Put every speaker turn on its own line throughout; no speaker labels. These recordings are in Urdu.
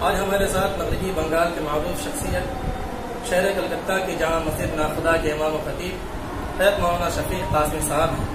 آج ہمارے ساتھ مغربی بنگال کے معروف شخصیت شہر کلکتہ کی جامع مسجد ناخدا کے امام و خطیب حضرت مولانا شفیع قاسمی صاحب ہیں۔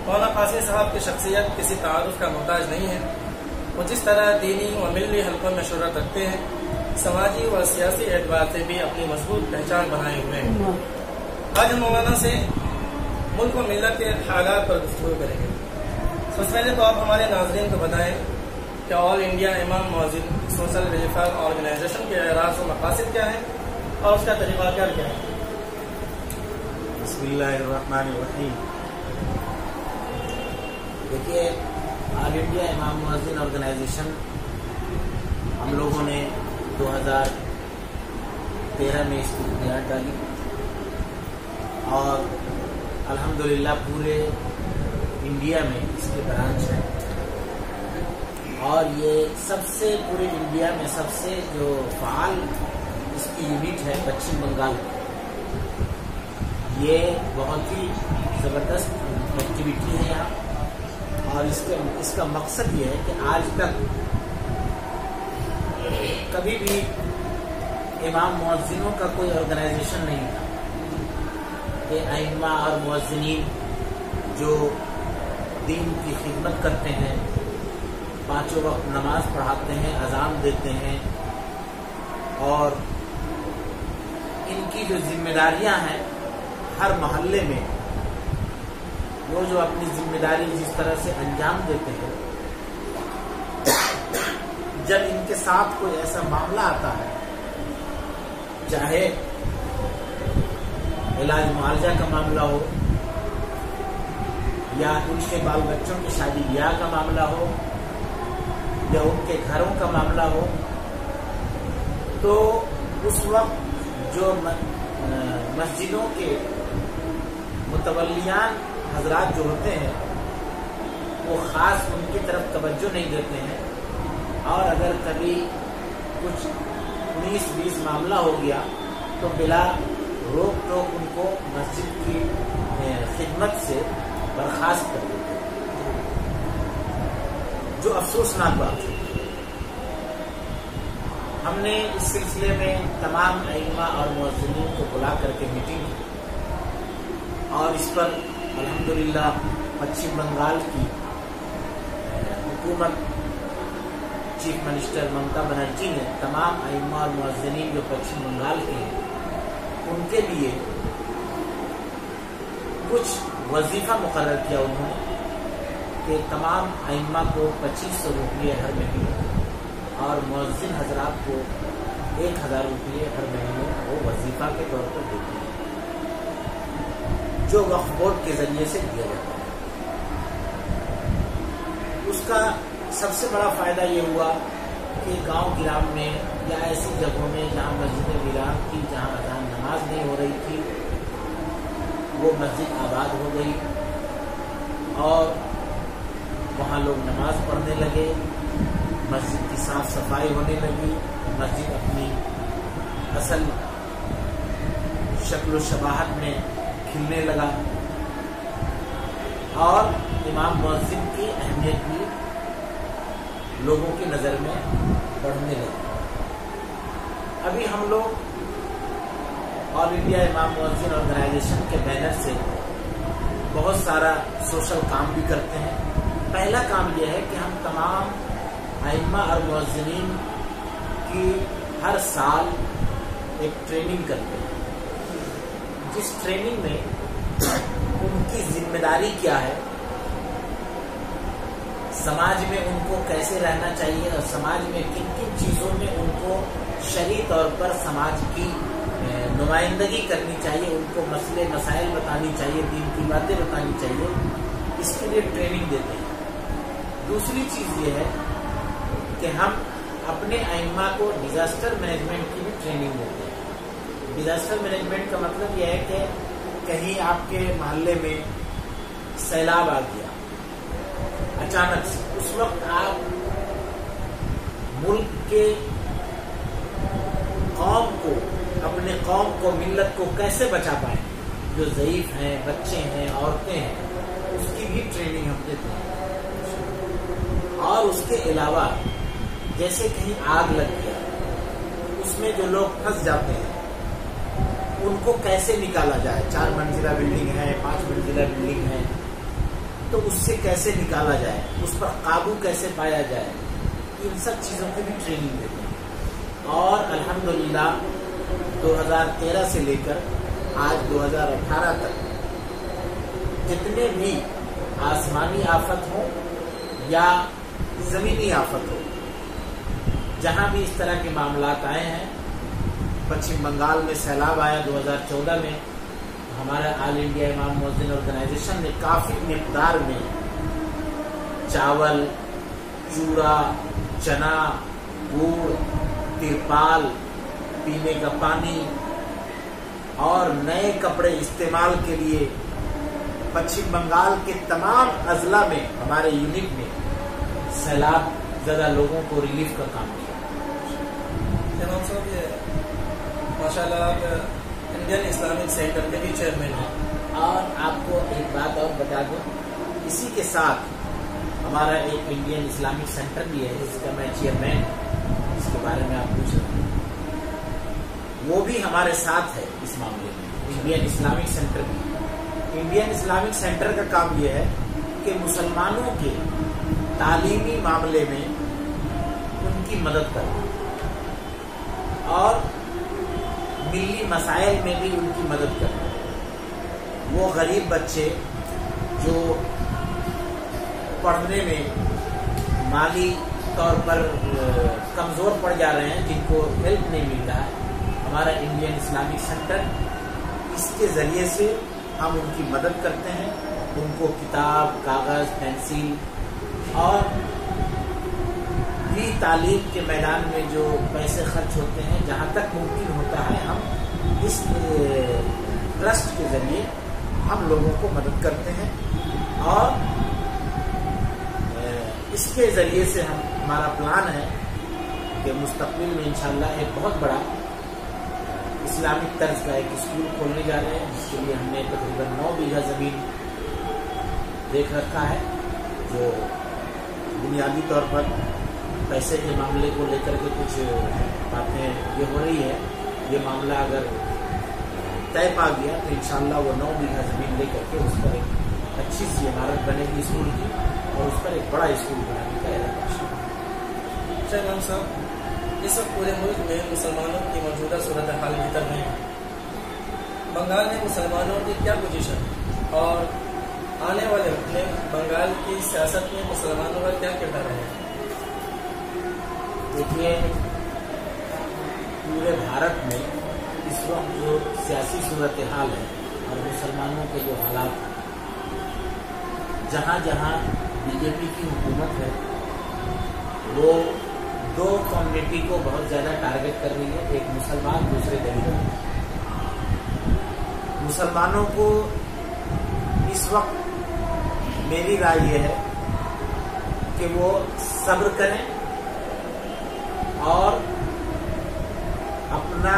مولانا قاسمی صاحب کی شخصیت کسی تعارف کا محتاج نہیں ہے۔ وہ جس طرح دینی و ملی حلقوں میں شہرت رکھتے ہیں، سماجی و سیاسی اعتبار سے بھی اپنی مضبوط پہچان بنائے ہوئے ہیں۔ آج ہم مولانا سے ملک و ملت کے حالات پر گفتگو کریں گے۔ سب سے پہلے تو آپ ہمارے ناظرین کو بتائیں کہ آل انڈیا امام مؤذن سوشل ویلفیئر آرگنائزیشن کے اعراض و مقاصد کیا ہیں اور اس کا طریقہ کار کیا ہے؟
بسم اللہ الرحمن الرحیم۔ دیکھیے، آل انڈیا امام مؤذن آرگنائزیشن ہم لوگوں نے 2013 میں اس کی بنیاد ڈالی اور الحمدللہ پورے انڈیا میں اس کے برانچ ہیں، اور یہ سب سے پورے انڈیا میں سب سے جو فعال اس کی یونٹ ہے پچھم بنگال میں۔ یہ بہت ہی زبردست ایکٹیویٹی ہے یہاں، اور اس کا مقصد یہ ہے کہ آج تک کبھی بھی امام مؤذنوں کا کوئی آرگنائزیشن نہیں تھا کہ ائمہ اور مؤذنین جو دین کی خدمت کرتے ہیں، پانچوں وقت نماز پڑھاتے ہیں، اذان دیتے ہیں، اور ان کی جو ذمہ داریاں ہیں ہر محلے میں وہ جو اپنی ذمہ داری جس طرح سے انجام دیتے ہیں، جب ان کے ساتھ کوئی ایسا معاملہ آتا ہے، چاہے علاج معالجہ کا معاملہ ہو یا ان کے بال بچوں کی شادی بیاہ کا معاملہ ہو یا ان کے گھروں کا معاملہ ہو، تو اس وقت جو مسجدوں کے متولیان حضرات جو ہوتے ہیں وہ خاص ان کی طرف توجہ نہیں دیتے ہیں، اور اگر کبھی کچھ 19-20 معاملہ ہو گیا تو بلا روک ٹوک ان کو مسجد کی خدمت سے برخاست کر دیتے ہیں، جو افسوسناک بات ہے۔ ہم نے اس سلسلے میں تمام ائمہ اور مؤذنین کو بلا کر کے میٹنگ کی، اور اس پر الحمدللہ پچھم بنگال کی حکومت چیف منسٹر ممتا بنرجی نے تمام ائمہ اور مؤذنین جو پچھم بنگال کے ہیں ان کے لیے کچھ وظیفہ مقرر کیا انہوں نے کہ تمام ائمہ کو 2500 روپئے ہر مہینے اور مؤذن حضرات کو 1000 روپئے ہر مہینے وہ وظیفہ کے طور پر دیتے ہیں، جو وقف بورڈ کے ذریعے سے دیا جاتا ہے۔ اس کا سب سے بڑا فائدہ یہ ہوا کہ گاؤں گرام میں یا ایسی جگہوں میں جہاں مسجد ویران تھی، جہاں اذان نماز نہیں ہو رہی تھی، وہ مسجد آباد ہو گئی اور وہاں لوگ نماز پڑھنے لگے، مسجد کی صاف صفائی ہونے لگی، مسجد اپنی اصل شکل و شباہت میں کھلنے لگا، اور امام مؤذن کی اہمیت بھی لوگوں کی نظر میں بڑھنے لگی۔ ابھی ہم لوگ آل انڈیا امام مؤذن آرگنائزیشن کے بینر سے بہت سارا سوشل کام بھی کرتے ہیں۔ پہلا کام یہ ہے کہ ہم تمام ائمہ اور مؤذنین کی ہر سال ایک ٹریننگ کرتے ہیں، جس ٹریننگ میں ان کی ذمہ داری کیا ہے، سماج میں ان کو کیسے رہنا چاہیے، اور سماج میں کن کن چیزوں میں ان کو شرعی طور پر سماج کی نمائندگی کرنی چاہیے، ان کو مسئلے مسائل بتانی چاہیے، دین کی باتیں بتانی چاہیے، اس کے لیے ٹریننگ دیتے ہیں۔ دوسری چیز یہ ہے کہ ہم اپنے ائمہ کو ڈیزاسٹر مینجمنٹ کی بھی ٹریننگ دیتے ہیں۔ ڈیزاسٹر مینجمنٹ کا مطلب یہ ہے کہ کہیں آپ کے محلے میں سیلاب آ گیا اچانک سے، اس وقت آپ ملک کے اپنے قوم کو ملت کو کیسے بچا پائیں، جو ضعیف ہیں، بچے ہیں، عورتیں ہیں، اس کی بھی ٹریننگ ہم دیتے ہیں۔ اور اس کے علاوہ جیسے کہیں آگ لگ گیا، اس میں جو لوگ پھنس جاتے ہیں ان کو کیسے نکالا جائے. 4 منزلہ بلڈنگ ہے، 5 منزلہ بلڈنگ ہے، تو اس سے کیسے نکالا جائے، اس پر قابو کیسے پایا جائے، ان سب چیزوں کی بھی ٹریننگ دیتے ہیں. اور الحمدللہ 2013 سے لے کر آج 2018 تک جتنے بھی آسمانی آفت ہو یا زمینی آفت ہو، جہاں بھی اس طرح کے معاملات آئے ہیں، پچھم بنگال میں سیلاب آیا 2014 میں، ہمارا آل انڈیا امام مؤذن آرگنائزیشن نے کافی مقدار میں چاول، چورا، چنا، گڑ، ترپال، پینے کا پانی اور نئے کپڑے استعمال کے لیے پچھم بنگال کے تمام اضلاع میں ہمارے یونٹ میں سیلاب زدہ لوگوں کو ریلیف کا کام کیا.
امام صاحب، ماشاء اللہ آپ انڈین اسلامک سینٹر کے بھی چیئرمین ہیں.
اور آپ کو ایک بات اور بتا دوں، اسی کے ساتھ ہمارا ایک انڈین اسلامک سینٹر بھی ہے جس کا میں چیئرمین ہوں، اس کے بارے میں آپ پوچھ رہے ہیں. وہ بھی ہمارے ساتھ ہے اس معاملے میں. انڈین اسلامک سینٹر بھی. انڈین اسلامک سینٹر کا کام یہ ہے کہ مسلمانوں کے تعلیمی معاملے میں ان کی مدد کرنا اور ملی مسائل میں بھی ان کی مدد کرنا. وہ غریب بچے جو پڑھنے میں مالی طور پر کمزور پڑ جا رہے ہیں، جن کو ہیلپ نہیں مل رہا ہے، ہمارا انڈین اسلامک سینٹر اس کے ذریعے سے ہم ان کی مدد کرتے ہیں. ان کو کتاب، کاغذ، پینسل اور بھی تعلیم کے میدان میں جو پیسے خرچ ہوتے ہیں، جہاں تک ممکن ہوتا ہے ہم اس ٹرسٹ کے ذریعے ہم لوگوں کو مدد کرتے ہیں. اور اس کے ذریعے سے ہمارا پلان ہے کہ مستقبل میں انشاءاللہ ایک بہت بڑا اسلامک طرز کا ایک اسکول کھولنے جا رہے ہیں، جس کے لیے ہم نے تقریباً 9 بیگھہ زمین دیکھ رکھا ہے. جو بنیادی طور پر پیسے کے معاملے کو لے کر کے کچھ باتیں یہ ہو رہی ہے. یہ معاملہ اگر طے پا گیا تو انشاءاللہ وہ 9 بیگھہ زمین لے کر کے اس پر ایک اچھی سی عمارت بنے گی اسکول کی، اور اس پر ایک بڑا اسکول بنانے کا ارادہ ہے.
امام صاحب، اس وقت پورے ملک میں مسلمانوں کی موجودہ صورتحال بہتر نہیں ہے. بنگال میں مسلمانوں کی کیا پوزیشن ہے اور آنے والے وقت میں بنگال کی سیاست میں مسلمانوں کا کیا کردار رہے گا؟
دیکھیے، پورے بھارت میں اس وقت جو سیاسی صورتحال ہے اور مسلمانوں کے جو حالات ہیں، جہاں جہاں بی جے پی کی حکومت ہے وہ 2 کمیونٹی کو بہت زیادہ ٹارگٹ کر رہی ہے. ایک مسلمان، دوسرے دلت. مسلمانوں کو اس وقت میری رائے یہ ہے کہ وہ صبر کریں اور اپنا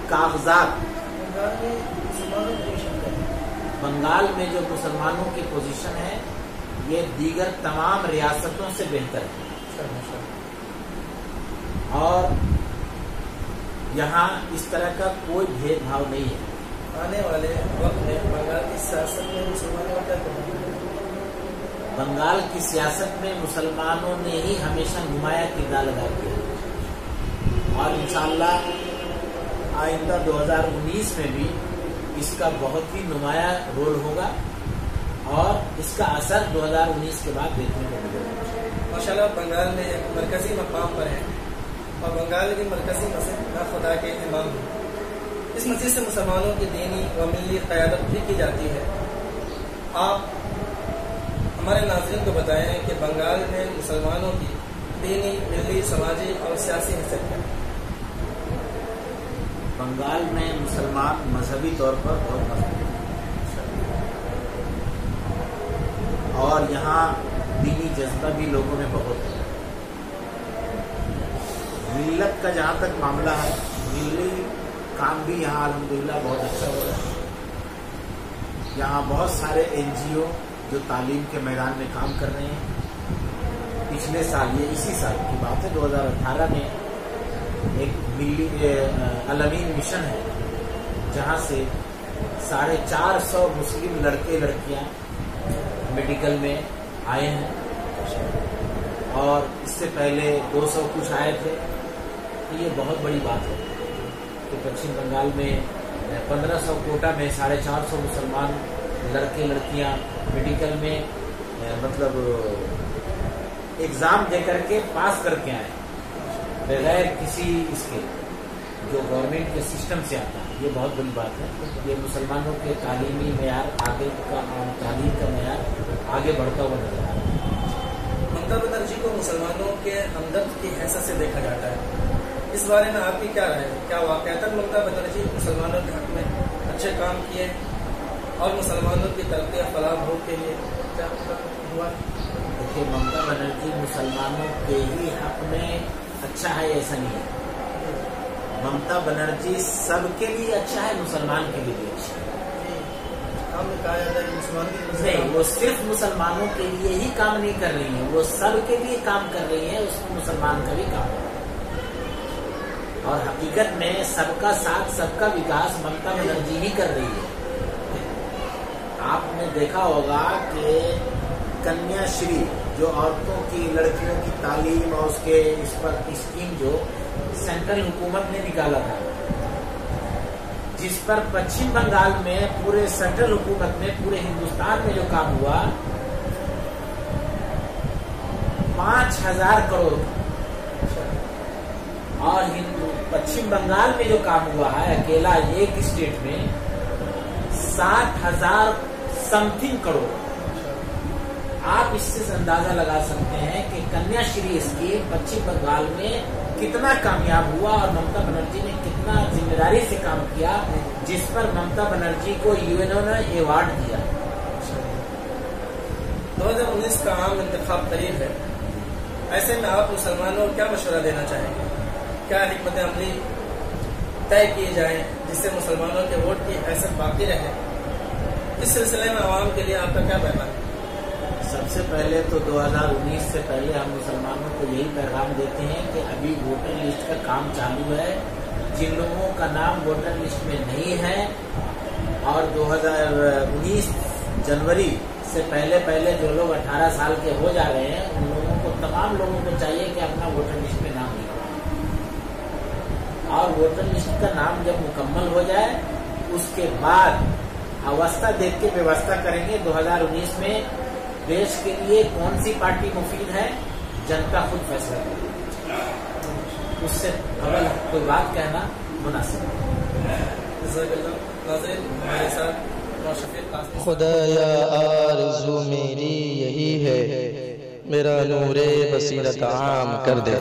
کاغذات. بنگال میں جو مسلمانوں کی پوزیشن ہے یہ دیگر تمام ریاستوں سے بہتر ہے، اور یہاں اس طرح کا کوئی بھید بھاؤ نہیں ہے.
آنے والے وقت میں بنگال کی سیاست میں مسلمانوں کا کیا کرنا ہے؟
بنگال کی سیاست میں مسلمانوں نے ہی ہمیشہ نمایاں کردار ادا کیا، اور انشاءاللہ آئندہ 2019 میں بھی اس کا بہت ہی نمایاں رول ہوگا، اور اس کا اثر 2019 کے بعد دیکھنے کو ملے گا.
ماشاءاللہ بنگال میں ایک مرکزی مقام پر ہے اور بنگال کی مرکزی مسجد خدا کے امام ہیں. اس مسجد سے مسلمانوں کی دینی و ملی قیادت بھی کی جاتی ہے. آپ ہمارے ناظرین کو بتائیں کہ بنگال میں مسلمانوں کی دینی، ملی، سماجی اور سیاسی حیثیت کیا ہے؟
بنگال میں مسلمان مذہبی طور پر بہت مضبوط ہیں، اور یہاں دینی جذبہ بھی لوگوں میں بہت ہے. ملت کا جہاں تک معاملہ ہے، ملی کام بھی یہاں الحمدللہ بہت اچھا ہو رہا ہے. یہاں بہت سارے NGO جو تعلیم کے میدان میں کام کر رہے ہیں، پچھلے سال، یہ اسی سال کی بات ہے، 2018 میں ایک ملی الامین مشن ہے جہاں سے 450 مسلم لڑکے لڑکیاں میڈیکل میں آئے ہیں، اور اس سے پہلے 200 کچھ آئے تھے. تو یہ بہت بڑی بات ہے کہ پچھم بنگال میں 1500 کوٹا میں 450 مسلمان لڑکے لڑکیاں میڈیکل میں مطلب ایگزام دے کر کے پاس کر کے آئے بغیر کسی اس کے جو گورنمنٹ کے سسٹم سے آتا ہے. یہ بہت بڑی بات ہے. یہ مسلمانوں کے تعلیمی معیار تعلیم کا معیار آگے بڑھتا ہوا نظر آ رہا ہے.
ممتا بنرجی کو مسلمانوں کے ہمدرد کی حیثیت سے دیکھا جاتا ہے، اس بارے میں آپ کی کیا رائے ہے؟ کیا واقعتاً ممتا بنرجی مسلمانوں کے حق میں اچھے کام کیے اور مسلمانوں کی ترقی اور فلاح بھوگ کے لیے کیا ہوا؟
دیکھیے، ممتا بنرجی مسلمانوں کے ہی حق میں اچھا ہے ایسا نہیں ہے. ممتا بنرجی سب کے لیے اچھا ہے، مسلمان کے لیے بھی اچھا ہے.
کام میں کہا جاتا ہے کہ مسلمان
نہیں، وہ صرف مسلمانوں کے لیے ہی کام نہیں کر رہی ہیں، وہ سب کے لیے کام کر رہی ہیں. اس میں مسلمان کا بھی کام ہے، اور حقیقت میں سب کا ساتھ سب کا وکاس ممتا بنرجی ہی کر رہی ہے. آپ نے دیکھا ہوگا کہ کنیا شری جو عورتوں کی لڑکیوں کی تعلیم اور اس کے اس پر اسکیم جو سینٹرل حکومت نے نکالا تھا، جس پر پچھم بنگال میں پورے سینٹرل حکومت میں پورے ہندوستان میں جو کام ہوا 5000 کروڑ، اور پچھم بنگال میں جو کام ہوا ہے اکیلا ایک اسٹیٹ میں 60,000 سم تھنگ کروڑ. آپ اس سے اندازہ لگا سکتے ہیں کہ کنیا شری اسکیم پچھم بنگال میں کتنا کامیاب ہوا اور ممتا بنرجی نے کتنا ذمہ داری سے کام کیا، جس پر ممتا بنرجی کو یو نے ایوارڈ دیا.
2019 کا عام انتخاب قریب ہے، ایسے میں آپ مسلمانوں کو کیا مشورہ دینا چاہیں گے؟ کیا حکمت عملی طے کیے جائیں جس سے مسلمانوں کے ووٹ کی حیثیت باقی رہے؟ اس سلسلے میں عوام کے لیے آپ کا کیا پیغام ہے؟
سب سے پہلے تو 2019 سے پہلے ہم مسلمانوں کو یہی پیغام دیتے ہیں کہ ابھی ووٹر لسٹ کا کام چالو ہے. جن لوگوں کا نام ووٹر لسٹ میں نہیں ہے اور 2019 جنوری سے پہلے جو لوگ 18 سال کے ہو جا رہے ہیں، ان لوگوں کو تمام لوگوں کو چاہیے کہ اپنا ووٹر لسٹ میں نام لکھوائیں، اور ووٹر لسٹ کا نام جب مکمل ہو جائے اس کے بعد اوستھا دیکھ کے ویوستھا کریں گے. 2019 میں دیش کے لیے کون سی پارٹی مفید ہے جنتا خود فیصلہ کرے گی، اس سے قبل کوئی بات کہنا مناسب
ہے.
خدایا آرزو میری یہی ہے، میرا نور بصیرت عام کر دے.